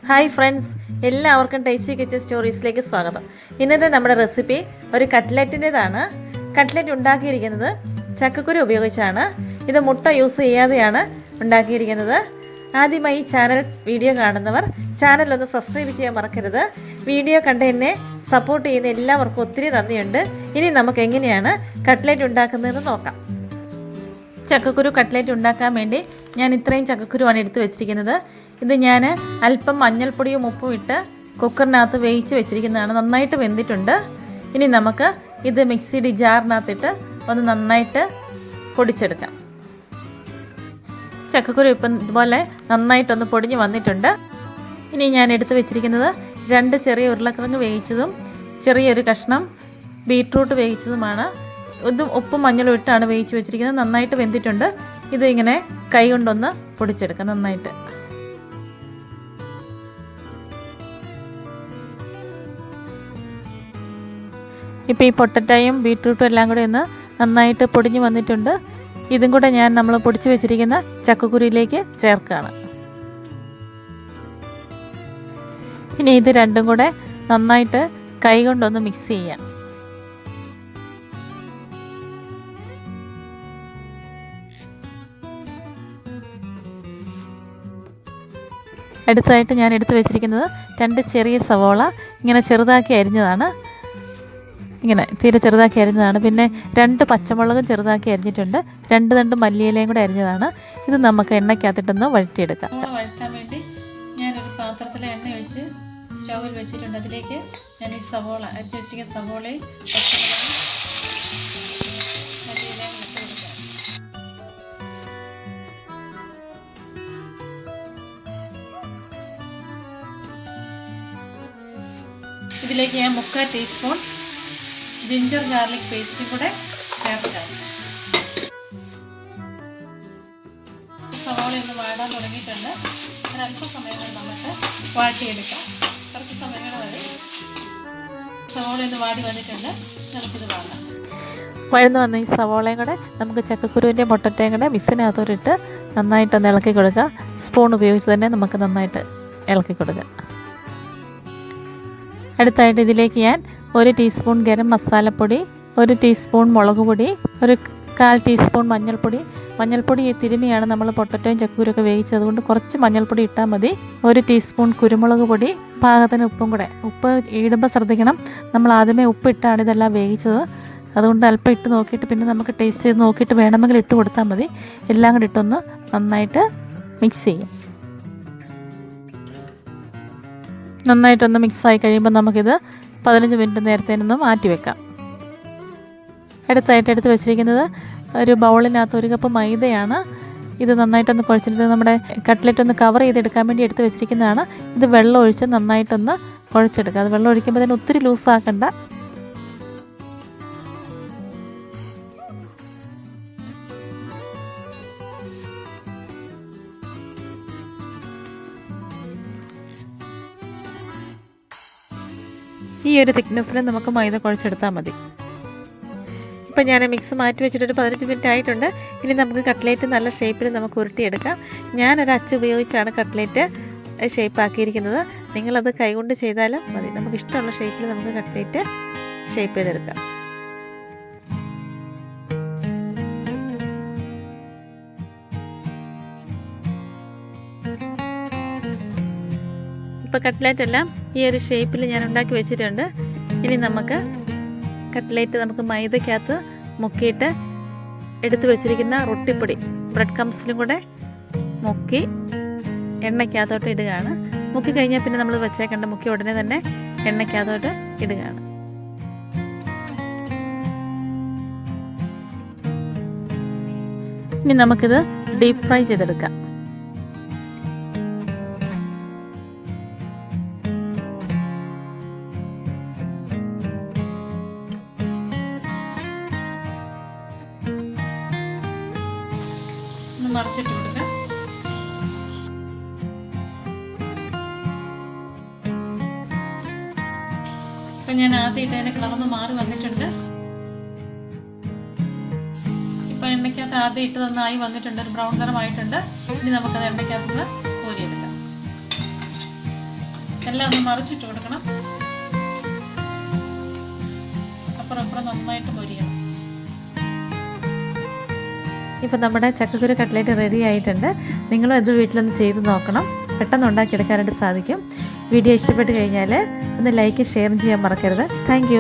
Hi friends, എല്ലാവർക്കും tasty kitchen സ്റ്റോറീസിലേക്ക് സ്വാഗതം. ഇന്നത്തെ നമ്മുടെ റെസിപ്പി ഒരു കട്ട്ലറ്റിൻ്റെതാണ്. കട്ട്ലറ്റ് ഉണ്ടാക്കിയിരിക്കുന്നത് ചക്കക്കുരു ഉപയോഗിച്ചാണ്. ഇത് മുട്ട യൂസ് ചെയ്യാതെയാണ് ഉണ്ടാക്കിയിരിക്കുന്നത്. ആദ്യമായി ഈ ചാനൽ വീഡിയോ കാണുന്നവർ ചാനലൊന്ന് സബ്സ്ക്രൈബ് ചെയ്യാൻ മറക്കരുത്. വീഡിയോ കണ്ട് എന്നെ സപ്പോർട്ട് ചെയ്യുന്ന എല്ലാവർക്കും ഒത്തിരി നന്ദിയുണ്ട്. ഇനി നമുക്ക് എങ്ങനെയാണ് കട്ട്ലറ്റ് ഉണ്ടാക്കുന്നതെന്ന് നോക്കാം. ചക്കക്കുരു കട്ട്ലറ്റ് ഉണ്ടാക്കാൻ വേണ്ടി ഞാൻ ഇത്രയും ചക്കക്കുരുവാണ് എടുത്ത് വെച്ചിരിക്കുന്നത്. ഇത് ഞാൻ അല്പം മഞ്ഞൾപ്പൊടിയും ഉപ്പും ഇട്ട് കുക്കറിനകത്ത് വേവിച്ച് വെച്ചിരിക്കുന്നതാണ്. നന്നായിട്ട് വെന്തിട്ടുണ്ട്. ഇനി നമുക്ക് ഇത് മിക്സിയുടെ ജാറിനകത്തിട്ട് ഒന്ന് നന്നായിട്ട് പൊടിച്ചെടുക്കാം. ചക്കക്കുരു ഇപ്പം ഇതുപോലെ നന്നായിട്ടൊന്ന് പൊടിഞ്ഞ് വന്നിട്ടുണ്ട്. ഇനി ഞാൻ എടുത്ത് വെച്ചിരിക്കുന്നത് 2 ചെറിയ ഉരുളക്കിഴങ്ങ് വേവിച്ചതും ചെറിയൊരു കഷ്ണം ബീട്രൂട്ട് വേവിച്ചതുമാണ്. ഇതും ഉപ്പും മഞ്ഞളും ഇട്ടാണ് വേവിച്ച് വെച്ചിരിക്കുന്നത്. നന്നായിട്ട് വെന്തിട്ടുണ്ട്. ഇത് ഇങ്ങനെ കൈ കൊണ്ടൊന്ന് പൊടിച്ചെടുക്കാം നന്നായിട്ട്. ഇപ്പോൾ ഈ പൊട്ടറ്റയും ബീട്രൂട്ടും എല്ലാം കൂടെ ഒന്ന് നന്നായിട്ട് പൊടിഞ്ഞ് വന്നിട്ടുണ്ട്. ഇതും കൂടെ നമ്മൾ പൊടിച്ച് വെച്ചിരിക്കുന്ന ചക്കക്കുരുയിലേക്ക് ചേർക്കുകയാണ്. ഇനി ഇത് രണ്ടും കൂടെ നന്നായിട്ട് കൈ കൊണ്ടൊന്ന് മിക്സ് ചെയ്യാം. അടുത്തായിട്ട് ഞാൻ എടുത്ത് വെച്ചിരിക്കുന്നത് 2 ചെറിയ സവോള ഇങ്ങനെ ചെറുതാക്കി അരിഞ്ഞതാണ്. ഇങ്ങനെ തീരെ ചെറുതാക്കി അരിഞ്ഞതാണ്. പിന്നെ 2 പച്ചമുളകും ചെറുതാക്കി അരിഞ്ഞിട്ടുണ്ട്. 2 തണ്ട് മല്ലിയിലയും കൂടെ അരിഞ്ഞതാണ്. ഇത് നമുക്ക് എണ്ണയ്ക്കകത്തിട്ടൊന്ന് വഴറ്റിയെടുക്കാം. വഴറ്റാൻ വേണ്ടി ഞാനൊരു പാത്രത്തിൽ എണ്ണ ഒഴിച്ച് സ്റ്റൗവിൽ വെച്ചിട്ടുണ്ട്. അതിലേക്ക് ഞാൻ ഈ സവോള അരിഞ്ഞ് വെച്ചിരിക്കുന്ന സവോളയും ഇതിലേക്ക് ഞാൻ 3/4 ടീസ്പൂൺ ജിഞ്ചർ ഗാർലിക് പേസ്റ്റും കൂടെ ചേർക്കാം. സവാള ഒന്ന് വാടാൻ തുടങ്ങിയിട്ടുണ്ട്. ഒരല്പം സമയം കൊണ്ട് നമുക്ക് വാട്ടിയെടുക്കാം. കുറച്ച് സമയം കൂടെ സവാള ഒന്ന് വാടി വന്നിട്ടുണ്ട്. നമുക്കിത് വാടാം. വഴന്ന് വന്ന ഈ സവാളയും കൂടെ നമുക്ക് ചക്കക്കുരുവിൻ്റെ മുട്ടറ്റയും കൂടെ മിക്സിനകത്തോട്ടിട്ട് നന്നായിട്ടൊന്ന് ഇളക്കി കൊടുക്കുക. സ്പൂൺ ഉപയോഗിച്ച് തന്നെ നമുക്ക് നന്നായിട്ട് ഇളക്കി കൊടുക്കുക. അടുത്തായിട്ട് ഇതിലേക്ക് ഞാൻ 1 ടീസ്പൂൺ ഗരം മസാലപ്പൊടി, 1 ടീസ്പൂൺ മുളക് പൊടി, 1/4 ടീസ്പൂൺ മഞ്ഞൾപ്പൊടി തിരുമിയാണ് നമ്മൾ പൊട്ടറ്റോയും ചക്കക്കുരുമൊക്കെ വേവിച്ചത്. അതുകൊണ്ട് കുറച്ച് മഞ്ഞൾപ്പൊടി ഇട്ടാൽ മതി. 1 ടീസ്പൂൺ കുരുമുളക് പൊടി, പാകത്തിന് ഉപ്പും കൂടെ. ഉപ്പ് ഇടുമ്പോൾ ശ്രദ്ധിക്കണം, നമ്മൾ ആദ്യമേ ഉപ്പിട്ടാണ് ഇതെല്ലാം വേവിച്ചത്. അതുകൊണ്ട് അല്പം ഇട്ട് നോക്കിയിട്ട് പിന്നെ നമുക്ക് ടേസ്റ്റ് ചെയ്ത് നോക്കിയിട്ട് വേണമെങ്കിൽ ഇട്ട് കൊടുത്താൽ മതി. എല്ലാം കൂടി ഇട്ടൊന്ന് നന്നായിട്ട് മിക്സ് ചെയ്യും. നന്നായിട്ടൊന്ന് മിക്സായി കഴിയുമ്പോൾ നമുക്കിത് 15 മിനിറ്റ് നേരത്തേനൊന്ന് മാറ്റി വെക്കാം. അടുത്തായിട്ട് എടുത്ത് വെച്ചിരിക്കുന്നത് ഒരു ബൗളിനകത്ത് 1 കപ്പ് മൈദയാണ്. ഇത് നന്നായിട്ടൊന്ന് കുഴച്ചിട്ട് നമ്മുടെ കട്ട്ലറ്റ് ഒന്ന് കവർ ചെയ്തെടുക്കാൻ വേണ്ടി എടുത്ത് വെച്ചിരിക്കുന്നതാണ്. ഇത് വെള്ളം ഒഴിച്ച് നന്നായിട്ടൊന്ന് കുഴച്ചെടുക്കുക. അത് വെള്ളം ഒഴിക്കുമ്പോൾ തന്നെ ഒത്തിരി ലൂസാക്കണ്ട. ഈ ഒരു തിക്നെസ്സിൽ നമുക്ക് മൈദ കുഴച്ചെടുത്താൽ മതി. ഇപ്പം ഞാൻ മിക്സ് മാറ്റി വെച്ചിട്ടൊരു 15 മിനിറ്റ് ആയിട്ടുണ്ട്. ഇനി നമുക്ക് കട്ട്ലേറ്റ് നല്ല ഷേപ്പിൽ നമുക്ക് ഉരുട്ടിയെടുക്കാം. ഞാനൊരു അച്ച് ഉപയോഗിച്ചാണ് കട്ട്ലേറ്റ് ഷേപ്പ് ആക്കിയിരിക്കുന്നത്. നിങ്ങളത് കൈകൊണ്ട് ചെയ്താലും മതി. നമുക്ക് ഇഷ്ടമുള്ള ഷേപ്പിൽ നമുക്ക് കട്ട്ലേറ്റ് ഷേപ്പ് ചെയ്തെടുക്കാം. ഇപ്പോൾ കട്ട്ലേറ്റ് എല്ലാം ഈ ഒരു ഷേപ്പിൽ ഞാൻ ഉണ്ടാക്കി വെച്ചിട്ടുണ്ട്. ഇനി നമുക്ക് കട്ട്ലേറ്റ് നമുക്ക് മൈദക്കകത്ത് മുക്കിയിട്ട് എടുത്ത് വെച്ചിരിക്കുന്ന റൊട്ടിപ്പൊടി ബ്രെഡ് ക്രംസിലും കൂടെ മുക്കി എണ്ണയ്ക്കകത്തോട്ട് ഇടുകയാണ്. മുക്കി കഴിഞ്ഞാൽ പിന്നെ നമ്മൾ വെച്ചേക്കേണ്ട, മുക്കി ഉടനെ തന്നെ എണ്ണയ്ക്കകത്തോട്ട് ഇടുകയാണ്. ഇനി നമുക്കിത് ഡീപ്പ് ഫ്രൈ ചെയ്തെടുക്കാം. മറിച്ചിട്ട് കൊടുക്കാം. ഇപ്പം ഞാൻ ആദ്യമായിട്ട് അതിൻ്റെ കളർന്ന് മാറി വന്നിട്ടുണ്ട്. ഇപ്പം എണ്ണയ്ക്കകത്ത് ആദ്യം ഇട്ടതൊന്നായി വന്നിട്ടുണ്ട്. ഒരു ബ്രൗൺ നിറമായിട്ടുണ്ട്. ഇനി നമുക്കത് എണ്ണയ്ക്കകത്ത് കോരിയെടുക്കാം. എല്ലാം ഒന്ന് മറിച്ചിട്ട് കൊടുക്കണം. അപ്പുറം നന്നായിട്ട് പൊരിയണം. ഇപ്പം നമ്മുടെ ചക്കക്കുരു കട്ട്ലേറ്റ് റെഡി ആയിട്ടുണ്ട്. നിങ്ങളും ഇത് വീട്ടിലൊന്ന് ചെയ്ത് നോക്കണം. പെട്ടെന്ന് ഉണ്ടാക്കിയെടുക്കാനായിട്ട് സാധിക്കും. വീഡിയോ ഇഷ്ടപ്പെട്ട് കഴിഞ്ഞാൽ ഒന്ന് ലൈക്ക് ഷെയർ ചെയ്യാൻ മറക്കരുത്. താങ്ക്